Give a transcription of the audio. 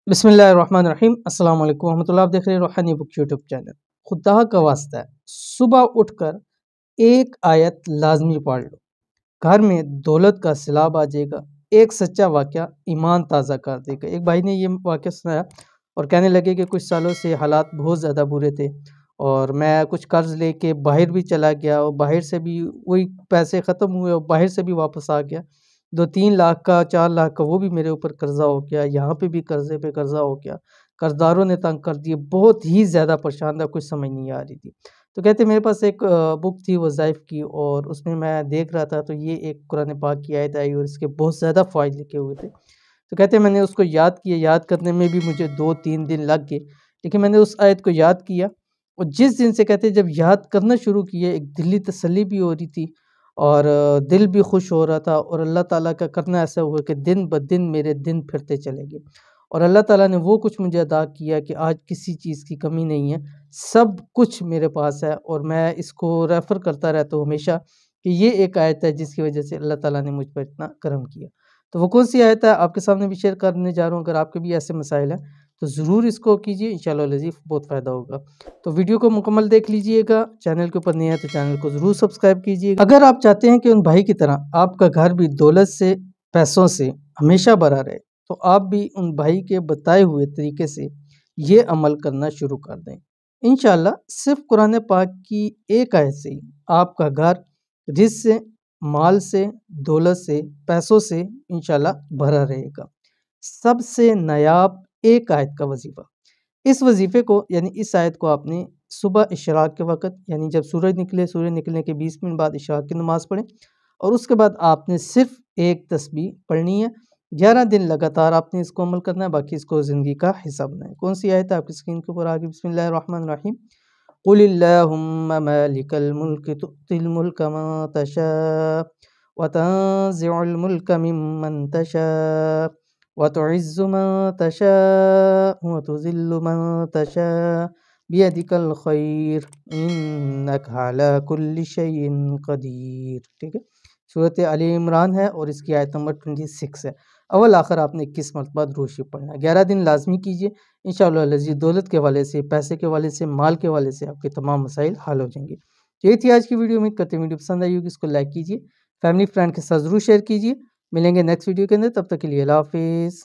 बिस्मिल्लाहिर्रहमानिर्रहीम अस्सलाम वालेकुम रहमतुल्लाह। आप देख रहे हैं रूहानी बुक यूट्यूब चैनल। खुदा का वास्ता है, सुबह उठकर एक आयत लाजमी पढ़ लो, घर में दौलत का सैलाब आ जाएगा। एक सच्चा वाक़या ईमान ताज़ा कर देगा। एक भाई ने ये वाक़या सुनाया और कहने लगे कि कुछ सालों से हालात बहुत ज़्यादा बुरे थे और मैं कुछ कर्ज़ लेके बाहर भी चला गया और बाहर से भी वही पैसे ख़त्म हुए और बाहर से भी वापस आ गया। 2-3 लाख का, 4 लाख का वो भी मेरे ऊपर कर्ज़ा हो गया, यहाँ पे भी कर्ज़े पे कर्ज़ा हो गया। कर्ज़दारों ने तंग कर दिए, बहुत ही ज़्यादा परेशान था, कुछ समझ नहीं आ रही थी। तो कहते मेरे पास एक बुक थी वज़ाइफ़ की और उसमें मैं देख रहा था तो ये एक कुरान पाक की आयत आई और इसके बहुत ज़्यादा फ़ायदे लिखे हुए थे। तो कहते मैंने उसको याद किया, याद करने में भी मुझे 2-3 दिन लग गए, लेकिन मैंने उस आयत को याद किया और जिस दिन से कहते जब याद करना शुरू किए एक दिली तसल्ली भी हो रही थी और दिल भी खुश हो रहा था और अल्लाह ताला का करना ऐसा हुआ कि दिन ब दिन मेरे दिन फिरते चले गए और अल्लाह ताला ने वो कुछ मुझे अता किया कि आज किसी चीज़ की कमी नहीं है, सब कुछ मेरे पास है और मैं इसको रेफ़र करता रहता हूँ हमेशा कि ये एक आयत है जिसकी वजह से अल्लाह ताला ने मुझ पर इतना करम किया। तो वो कौन-सी आयत है आपके सामने भी शेयर करने जा रहा हूँ, अगर आपके भी ऐसे मसाइल हैं, तो ज़रूर इसको कीजिए, इंशाअल्लाह लज़ीफ़ बहुत फ़ायदा होगा। तो वीडियो को मुकम्मल देख लीजिएगा, चैनल के ऊपर नए हैं तो चैनल को ज़रूर सब्सक्राइब कीजिएगा। अगर आप चाहते हैं कि उन भाई की तरह आपका घर भी दौलत से, पैसों से हमेशा भरा रहे, तो आप भी उन भाई के बताए हुए तरीके से ये अमल करना शुरू कर दें। इंशाअल्लाह सिर्फ़ कुरान पाक की एक आयत से ही आपका घर रिज़्क़ से, माल से, दौलत से, पैसों से इंशाअल्लाह भरा रहेगा। सबसे नायाब एक आयत का वजीफ़ा। इस वजीफ़े को यानी इस आयत को आपने सुबह इशराक के वक़्त यानी जब सूरज निकले, सूरज निकलने के 20 मिनट बाद इशराक की नमाज़ पढ़ें और उसके बाद आपने सिर्फ़ एक तस्बीह पढ़नी है। 11 दिन लगातार आपने इसको अमल करना है, बाकी इसको ज़िंदगी का हिस्सा बनाएँ। कौन-सी आयत है आपकी स्क्रीन के ऊपर आ गई, बिस्मिल्लाहिर्रहमानिर्रहीम। कुलिल्लाहुम्मा मालिकल मुल्क तु'तिल मुल्का मन तशा व तंज़िउल मुल्का मिम्मन तशा व तु'इज़्ज़ु मन तशा व तुज़िल्लु मन तशा बियदिकल खैर इन्नका अला कुल्लि शैइन कदीर। ठीक है, सूरत आले इमरान है और इसकी आयत नंबर 26 है। अव्वल आखिर आपने 21 मरतबा दुरूद शरीफ पढ़ना है। 11 दिन लाज़मी कीजिए, इंशाअल्लाह लज़ीज़ दौलत के हवाले से, पैसे के हवाले से, माल के हवाले से आपके तमाम मसाइल हल हो जाएँगे। तो ये थी आज की वीडियो, उम्मीद करते हैं वीडियो पसंद आई होगी। इसको लाइक कीजिए, फैमिली फ्रेंड के साथ ज़रूर शेयर कीजिए। मिलेंगे नेक्स्ट वीडियो के अंदर, तब तक के लिए अल्लाह हाफ़िज़।